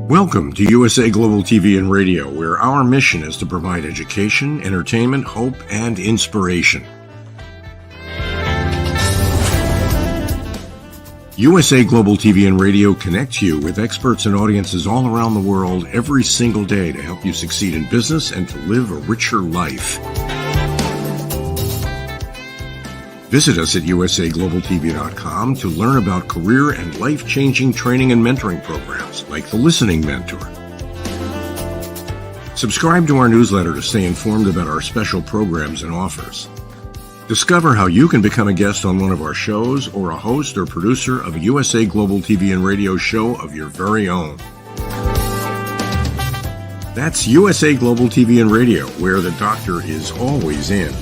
Welcome to USA Global TV and Radio, where our mission is to provide education, entertainment, hope, and inspiration. USA Global TV and Radio connects you with experts and audiences all around the world every single day to help you succeed in business and to live a richer life. Visit us at usaglobaltv.com to learn about career and life-changing training and mentoring programs like the Listening Mentor. Subscribe to our newsletter to stay informed about our special programs and offers. Discover how you can become a guest on one of our shows or a host or producer of a USA Global TV and Radio show of your very own. That's USA Global TV and Radio, where the doctor is always in.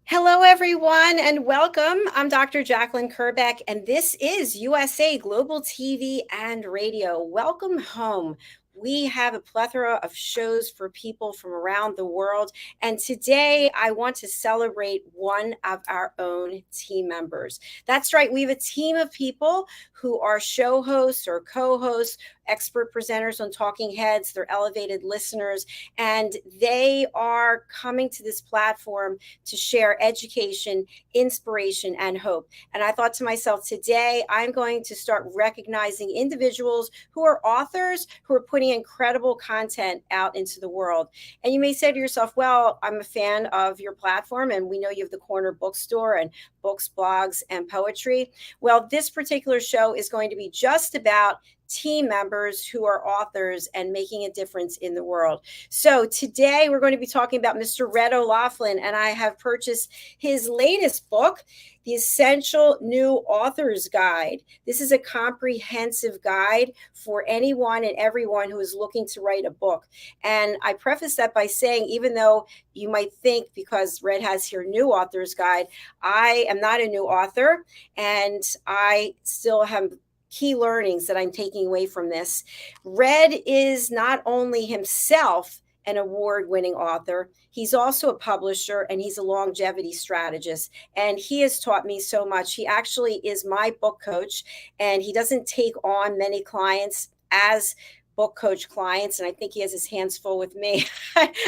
Hello, everyone, and welcome. I'm Dr. Jacalyn Kerbeck, and this is USA Global TV and Radio. Welcome home. We have a plethora of shows for people from around the world, and today I want to celebrate one of our own team members. That's right, we have a team of people who are show hosts or co-hosts, expert presenters on Talking Heads, they're elevated listeners, and they are coming to this platform to share education, inspiration, and hope. And I thought to myself, today I'm going to start recognizing individuals who are authors, who are putting incredible content out into the world. And you may say to yourself, well, I'm a fan of your platform, and we know you have the Corner Bookstore and books, blogs, and poetry. Well, this particular show is going to be just about team members who are authors and making a difference in the world. So today we're going to be talking about Mr. Red O'Laughlin, and I have purchased his latest book, The Essential New Author's Guide. This is a comprehensive guide for anyone and everyone who is looking to write a book. And I preface that by saying, even though you might think, because Red has here New Author's Guide, I am not a new author, and I still have key learnings that I'm taking away from this. Red is not only himself an award-winning author, he's also a publisher, and he's a longevity strategist. And he has taught me so much. He actually is my book coach, and he doesn't take on many clients as book coach clients, and I think he has his hands full with me.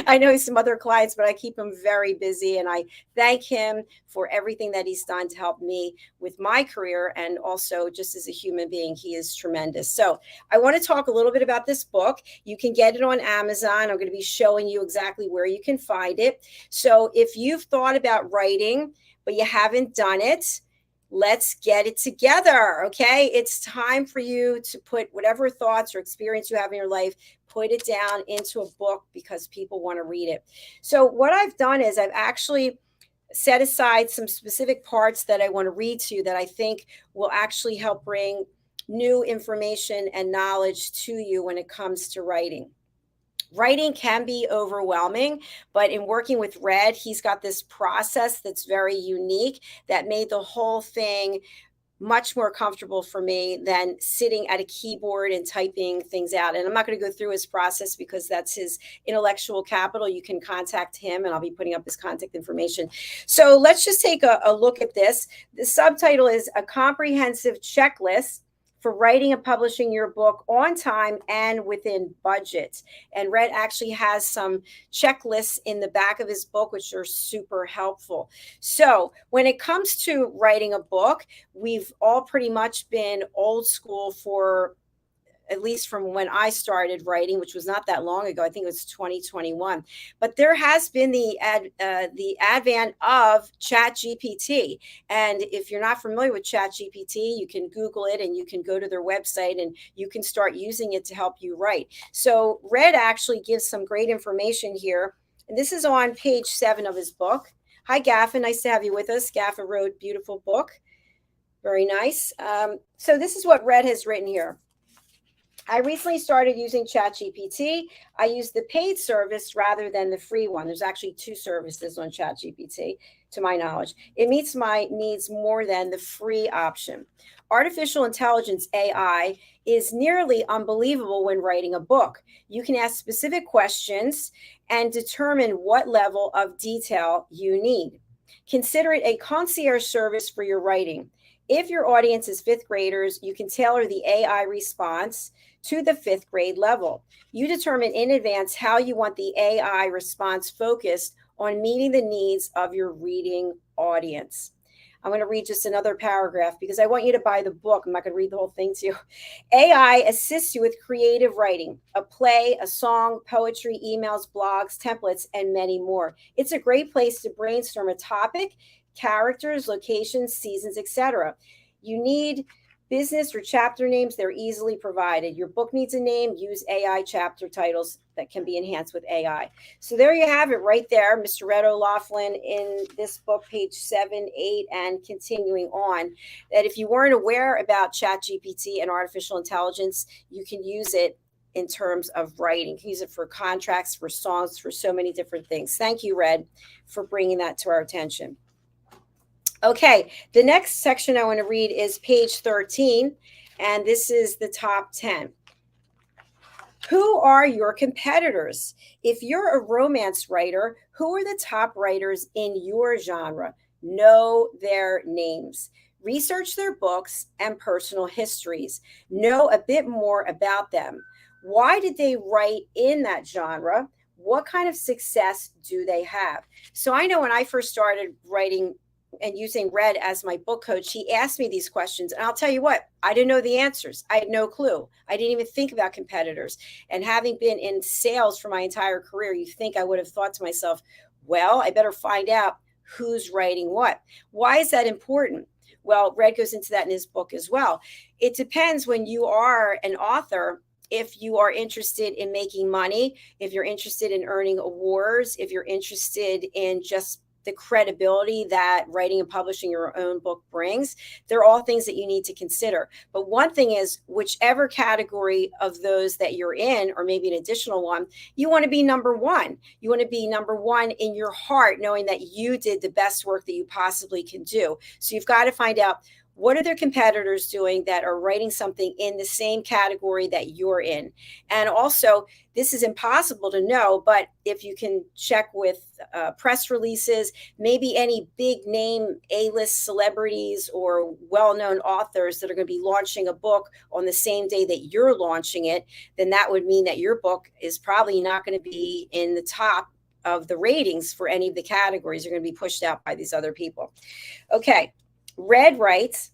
I know he's some other clients, but I keep him very busy, and I thank him for everything that he's done to help me with my career, and also just as a human being, he is tremendous. So I want to talk a little bit about this book. You can get it on Amazon. I'm going to be showing you exactly where you can find it. So if you've thought about writing, but you haven't done it, let's get it together, okay? It's time for you to put whatever thoughts or experience you have in your life, put it down into a book, because people want to read it. So what I've done is I've actually set aside some specific parts that I want to read to you that I think will actually help bring new information and knowledge to you when it comes to writing. Writing can be overwhelming, but in working with Red, he's got this process that's very unique that made the whole thing much more comfortable for me than sitting at a keyboard and typing things out. And I'm not going to go through his process because that's his intellectual capital. You can contact him, and I'll be putting up his contact information. So let's just take a look at this. The subtitle is A Comprehensive Checklist for Writing and Publishing Your Book on Time and Within Budget. And Red actually has some checklists in the back of his book, which are super helpful. So when it comes to writing a book, we've all pretty much been old school for, at least from when I started writing, which was not that long ago. I think it was 2021. But there has been the advent of ChatGPT. And if you're not familiar with ChatGPT, you can Google it, and you can go to their website, and you can start using it to help you write. So Red actually gives some great information here. And this is on page 7 of his book. Hi, Gaffa. Nice to have you with us. Gaffa wrote beautiful book. Very nice. So this is what Red has written here. I recently started using ChatGPT. I use the paid service rather than the free one. There's actually 2 services on ChatGPT, to my knowledge. It meets my needs more than the free option. Artificial intelligence, AI, is nearly unbelievable when writing a book. You can ask specific questions and determine what level of detail you need. Consider it a concierge service for your writing. If your audience is fifth graders, you can tailor the AI response to the fifth grade level. You determine in advance how you want the AI response focused on meeting the needs of your reading audience. I'm going to read just another paragraph because I want you to buy the book. I'm not going to read the whole thing to you. AI assists you with creative writing, a play, a song, poetry, emails, blogs, templates, and many more. It's a great place to brainstorm a topic, characters, locations, seasons, etc. You need business or chapter names, they're easily provided. Your book needs a name, use AI chapter titles that can be enhanced with AI. So there you have it right there, Mr. Red O'Laughlin in this book, page 7, 8, and continuing on, that if you weren't aware about ChatGPT and artificial intelligence, you can use it in terms of writing. You can use it for contracts, for songs, for so many different things. Thank you, Red, for bringing that to our attention. Okay, the next section I want to read is page 13, and this is the top 10. Who are your competitors? If you're a romance writer, who are the top writers in your genre? Know their names. Research their books and personal histories. Know a bit more about them. Why did they write in that genre? What kind of success do they have? So I know when I first started writing and using Red as my book coach, he asked me these questions. And I'll tell you what, I didn't know the answers. I had no clue. I didn't even think about competitors. And having been in sales for my entire career, you think I would have thought to myself, well, I better find out who's writing what. Why is that important? Well, Red goes into that in his book as well. It depends when you are an author. If you are interested in making money, if you're interested in earning awards, if you're interested in just the credibility that writing and publishing your own book brings, they're all things that you need to consider. But one thing is, whichever category of those that you're in, or maybe an additional one, you want to be number one. You want to be number one in your heart, knowing that you did the best work that you possibly can do. So you've got to find out, what are their competitors doing that are writing something in the same category that you're in? And also, this is impossible to know, but if you can check with press releases, maybe any big name A-list celebrities or well-known authors that are going to be launching a book on the same day that you're launching it, then that would mean that your book is probably not going to be in the top of the ratings for any of the categories. You're going to be pushed out by these other people. Okay. Red writes,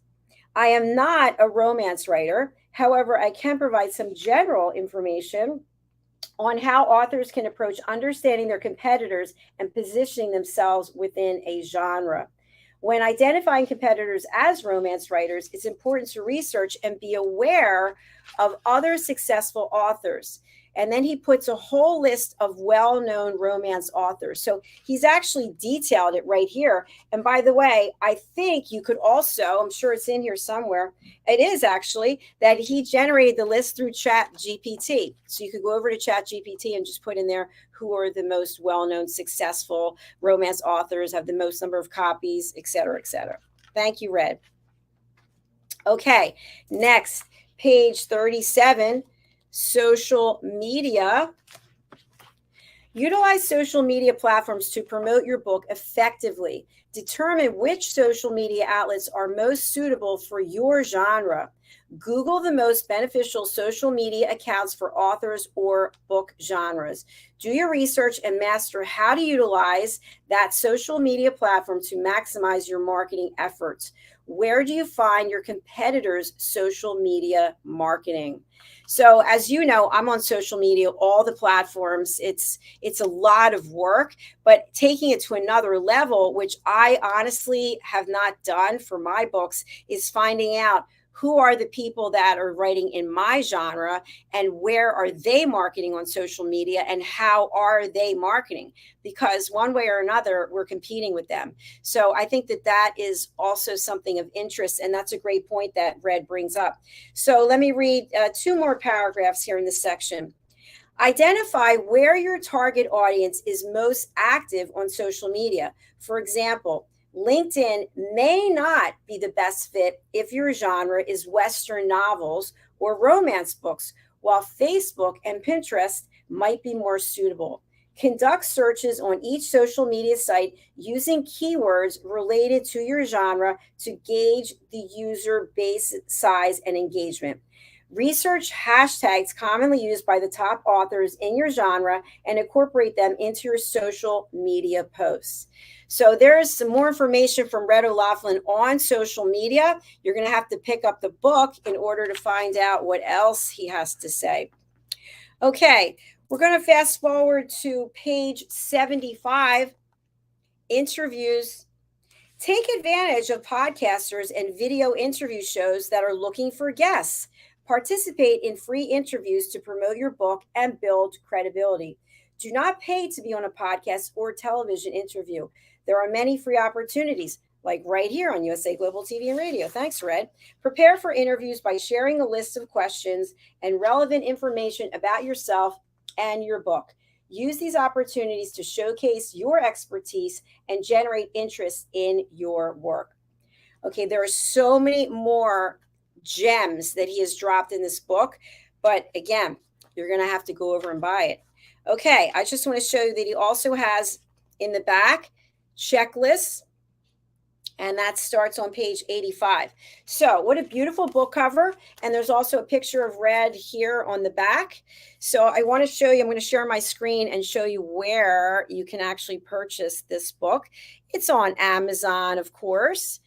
I am not a romance writer. However, I can provide some general information on how authors can approach understanding their competitors and positioning themselves within a genre. When identifying competitors as romance writers, it's important to research and be aware of other successful authors. And then he puts a whole list of well-known romance authors. So he's actually detailed it right here. And by the way, I think you could also, I'm sure it's in here somewhere, it is actually, that he generated the list through ChatGPT. So you could go over to ChatGPT and just put in there who are the most well-known, successful romance authors, have the most number of copies, et cetera, et cetera. Thank you, Red. Okay, next, page 37. Social media. Utilize social media platforms to promote your book effectively. Determine which social media outlets are most suitable for your genre. Google the most beneficial social media accounts for authors or book genres. Do your research and master how to utilize that social media platform to maximize your marketing efforts. Where do you find your competitors' social media marketing? So as you know, I'm on social media, all the platforms. It's a lot of work, but taking it to another level, which I honestly have not done for my books, is finding out who are the people that are writing in my genre and where are they marketing on social media and how are they marketing? Because one way or another, we're competing with them. So I think that that is also something of interest. And that's a great point that Red brings up. So let me read 2 more paragraphs here in this section. Identify where your target audience is most active on social media. For example, LinkedIn may not be the best fit if your genre is Western novels or romance books, while Facebook and Pinterest might be more suitable. Conduct searches on each social media site using keywords related to your genre to gauge the user base size and engagement. Research hashtags commonly used by the top authors in your genre and incorporate them into your social media posts. So there's some more information from Red O'Laughlin on social media. You're going to have to pick up the book in order to find out what else he has to say. Okay, we're going to fast forward to page 75, interviews. Take advantage of podcasters and video interview shows that are looking for guests. Participate in free interviews to promote your book and build credibility. Do not pay to be on a podcast or television interview. There are many free opportunities, like right here on USA Global TV and Radio. Thanks, Red. Prepare for interviews by sharing a list of questions and relevant information about yourself and your book. Use these opportunities to showcase your expertise and generate interest in your work. Okay, there are so many more gems that he has dropped in this book, but again, you're going to have to go over and buy it. Okay, I just want to show you that he also has in the back checklists, and that starts on page 85. So what a beautiful book cover. And there's also a picture of Red here on the back. So I want to show you, I'm going to share my screen and show you where you can actually purchase this book. It's on Amazon, of course.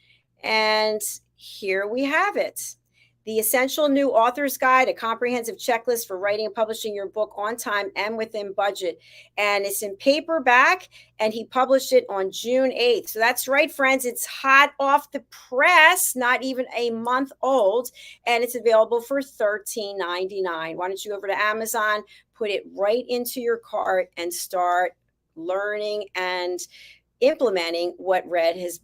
And here we have it. The Essential New Author's Guide, a comprehensive checklist for writing and publishing your book on time and within budget. And it's in paperback, and he published it on June 8th. So that's right, friends. It's hot off the press, not even a month old, and it's available for $13.99. Why don't you go over to Amazon, put it right into your cart, and start learning and implementing what Red he's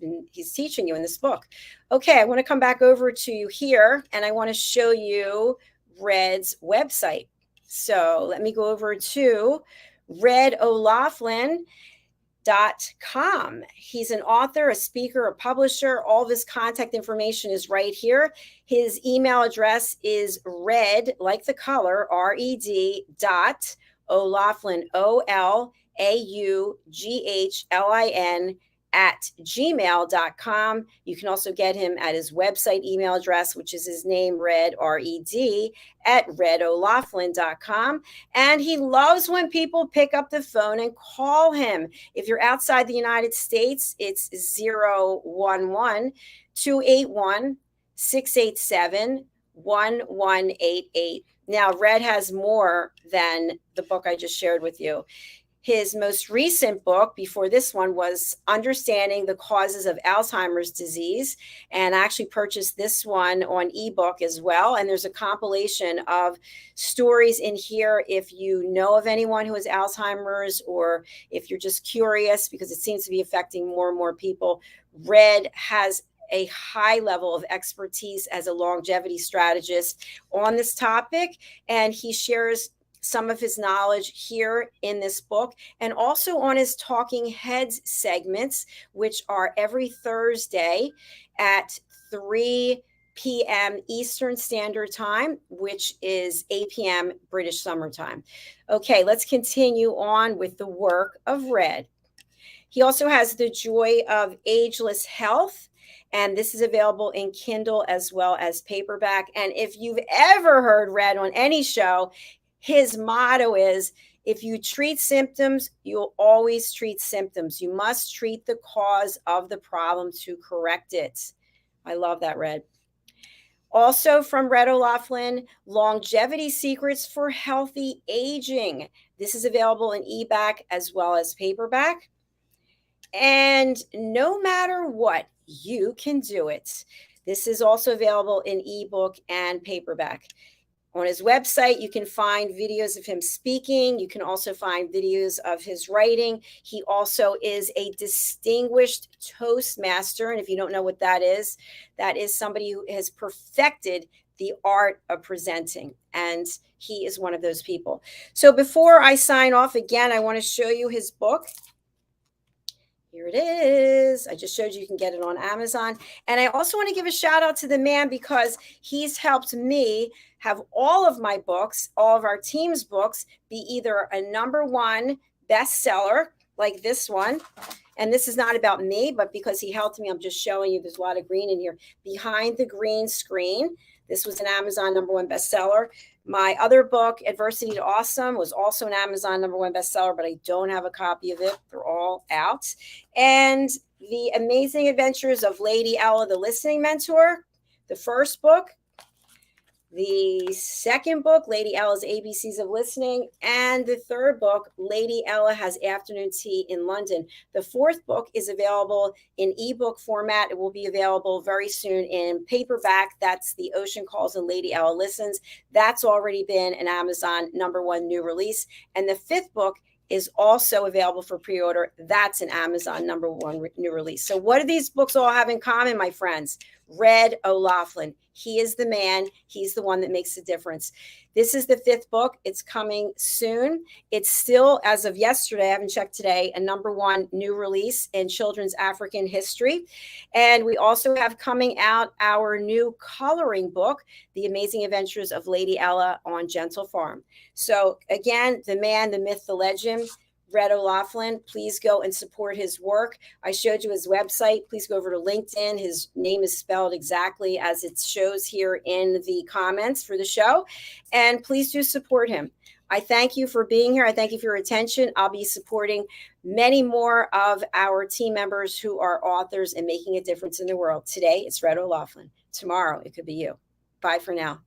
teaching you in this book. Okay, I want to come back over to you here, and I want to show you Red's website. So let me go over to red.olaughlin.com. He's an author, a speaker, a publisher. All of his contact information is right here. His email address is red, like the color, RED .O'Laughlin, OLAUGHLIN @gmail.com. You can also get him at his website email address, which is his name, Red, RED, @red.olaughlin.com. And he loves when people pick up the phone and call him. If you're outside the United States, it's 011-281-687-1188. Now, Red has more than the book I just shared with you. His most recent book before this one was Understanding the Causes of Alzheimer's Disease. And I actually purchased this one on ebook as well. And there's a compilation of stories in here if you know of anyone who has Alzheimer's, or if you're just curious, because it seems to be affecting more and more people. Red has a high level of expertise as a longevity strategist on this topic. And he shares some of his knowledge here in this book, and also on his Talking Heads segments, which are every Thursday at 3 p.m. Eastern Standard Time, which is 8 p.m. British Summer Time. Okay, let's continue on with the work of Red. He also has The Joy of Ageless Health, and this is available in Kindle as well as paperback. And if you've ever heard Red on any show, his motto is, if you treat symptoms, you'll always treat symptoms. You must treat the cause of the problem to correct it. I love that, Red. Also from Red O'Laughlin, Longevity Secrets for Healthy Aging. This is available in ebook as well as paperback. And No Matter What, You Can Do It. This is also available in ebook and paperback. On his website, you can find videos of him speaking. You can also find videos of his writing. He also is a distinguished Toastmaster. And if you don't know what that is somebody who has perfected the art of presenting. And he is one of those people. So before I sign off again, I want to show you his book. Here it is. I just showed you can get it on Amazon. And I also want to give a shout out to the man because he's helped me have all of my books, all of our team's books, be either a #1 bestseller, like this one. And this is not about me, but because he helped me, I'm just showing you there's a lot of green in here. Behind the Green Screen. This was an Amazon #1 bestseller. My other book, Adversity to Awesome, was also an Amazon #1 bestseller, but I don't have a copy of it. They're all out. And The Amazing Adventures of Lady Ella, the Listening Mentor, the first book. The second book, Lady Ella's ABCs of Listening, and the third book, Lady Ella Has Afternoon Tea in London. The fourth book is available in ebook format. It will be available very soon in paperback. That's The Ocean Calls and Lady Ella Listens. That's already been an Amazon #1 new release. And the fifth book is also available for pre-order. That's an Amazon #1 new release. So what do these books all have in common, my friends? Red.olaughlin. He is the man. He's the one that makes the difference. This is the fifth book. It's coming soon. It's still, as of yesterday, I haven't checked today, a #1 new release in children's African history. And we also have coming out our new coloring book, The Amazing Adventures of Lady Ella on Gentle Farm. So again, the man, the myth, the legend, Red O'Laughlin. Please go and support his work. I showed you his website. Please go over to LinkedIn. His name is spelled exactly as it shows here in the comments for the show. And please do support him. I thank you for being here. I thank you for your attention. I'll be supporting many more of our team members who are authors and making a difference in the world. Today, it's Red O'Laughlin. Tomorrow, it could be you. Bye for now.